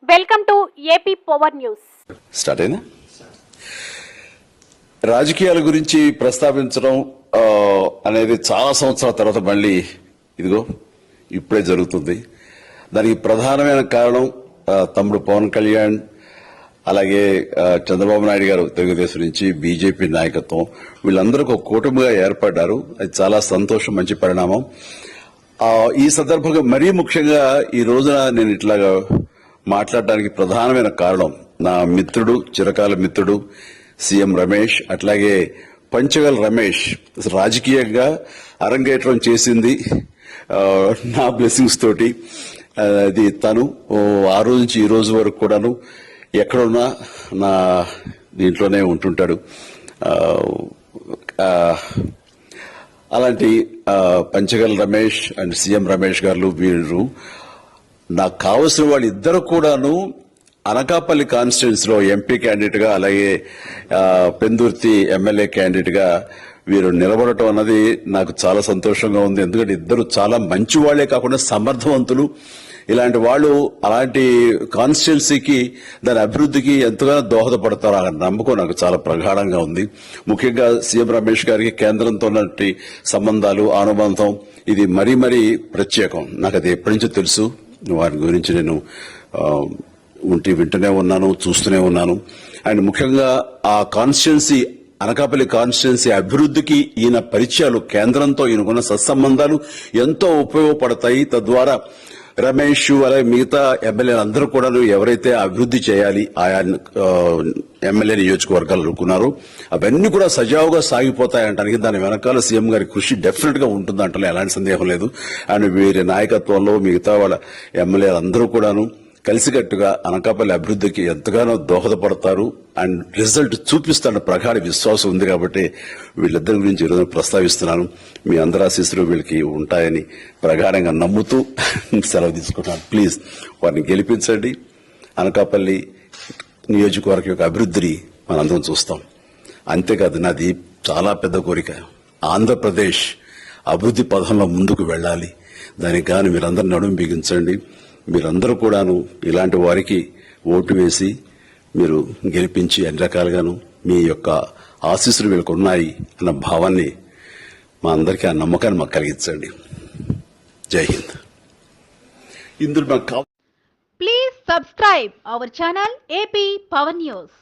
Welcome to AP power news. Start అయినా రాజకీయాల గురించి ప్రస్తావించడం అనేది చాలా సంవత్సరాల తర్వాత మళ్ళీ ఇదిగో ఇప్పుడే జరుగుతుంది. దానికి ప్రధానమైన కారణం తమ్ముడు పవన్ కళ్యాణ్, అలాగే చంద్రబాబు నాయుడు గారు తెలుగుదేశం నుంచి బీజేపీ నాయకత్వం వీళ్ళందరూ ఒక కూటమిగా ఏర్పడ్డారు. అది చాలా సంతోషం, మంచి పరిణామం. ఈ సందర్భంగా మరీ ముఖ్యంగా ఈ రోజున నేను ఇట్లాగా మాట్లాడడానికి ప్రధానమైన కారణం నా మిత్రుడు, చిరకాల మిత్రుడు సీఎం రమేష్, అట్లాగే పంచగల్ రమేష్ రాజకీయంగా అరంగేట్రం చేసింది నా బ్లెస్సింగ్స్ తోటి. అది తను ఆ రోజు నుంచి ఈ రోజు వరకు కూడాను ఎక్కడున్నా నా దీంట్లోనే ఉంటుంటాడు. అలాంటి పంచగల్ రమేష్ అండ్ సీఎం రమేష్ గారు వీరు నాకు కావలసిన వాళ్ళు ఇద్దరు కూడాను అనకాపల్లి కాన్స్టిట్యున్సీ లో ఎంపీ క్యాండిడేట్ గా, అలాగే పెందుర్తి ఎమ్మెల్యే క్యాండిడేట్ గా వీరు నిలబడటం అన్నది నాకు చాలా సంతోషంగా ఉంది. ఎందుకంటే ఇద్దరు చాలా మంచి వాళ్లే కాకుండా సమర్థవంతులు. ఇలాంటి వాళ్ళు అలాంటి కాన్స్టిట్యున్సీకి, దాని అభివృద్ధికి ఎంతగానో దోహదపడతారు అనే నమ్మకం నాకు చాలా ప్రగాఢంగా ఉంది. ముఖ్యంగా సీఎం రమేష్ గారికి కేంద్రంతో ఉన్నటువంటి సంబంధాలు, అనుబంధం ఇది మరీ మరీ ప్రత్యేకం. నాకు అది ఎప్పటి నుంచో తెలుసు. వారి గురించి నేను వింటూనే ఉన్నాను, చూస్తూనే ఉన్నాను. అండ్ ముఖ్యంగా ఆ కాన్స్టిట్యున్సీ, అనకాపల్లి కాన్స్టిట్యున్సీ అభివృద్ధికి ఈయన పరిచయాలు, కేంద్రంతో ఈయనకున్న సత్సంబంధాలు ఎంతో ఉపయోగపడతాయి. తద్వారా రమేష్ అలాగే మిగతా ఎమ్మెల్యేలు అందరూ కూడా ఎవరైతే అభివృద్ధి చేయాలి ఆయా ఎమ్మెల్యే నియోజకవర్గాలు అనుకున్నారో అవన్నీ కూడా సజావుగా సాగిపోతాయంటానికి దాని వెనకాల సీఎం గారి కృషి డెఫినెట్ గా ఉంటుందంటే ఎలాంటి సందేహం లేదు. అండ్ వీరి నాయకత్వంలో మిగతా వాళ్ళ ఎమ్మెల్యేలు అందరూ కూడాను కలిసికట్టుగా అనకాపల్లి అభివృద్ధికి ఎంతగానో దోహదపడతారు అండ్ రిజల్ట్ చూపిస్తారన్న ప్రగాఢ విశ్వాసం ఉంది. కాబట్టి వీళ్ళిద్దరి గురించి ఈరోజు ప్రస్తావిస్తున్నాను. మీ అందరి ఆశీస్సులు వీళ్ళకి ఉంటాయని ప్రగాఢంగా నమ్ముతూ సెలవు తీసుకుంటాను. ప్లీజ్ వారిని గెలిపించండి. అనకాపల్లి నియోజకవర్గం యొక్క అభివృద్ధిని మనందరం చూస్తాం. అంతేకాదు, నాది చాలా పెద్ద కోరిక, ఆంధ్రప్రదేశ్ అభివృద్ధి పథంలో ముందుకు వెళ్లాలి. దానికి గాను మీరందరూ నడుము బిగించండి. మీరందరూ కూడాను ఇలాంటి వారికి ఓటు వేసి మీరు గెలిపించి అన్ని రకాలుగాను మీ యొక్క ఆశీస్సులు వీళ్ళకు ఉన్నాయి అన్న భావాన్ని మా అందరికీ, ఆ నమ్మకాన్ని మాకు కలిగించండి. జై హింద్. ఇందులో మాకు please subscribe our channel AP power news.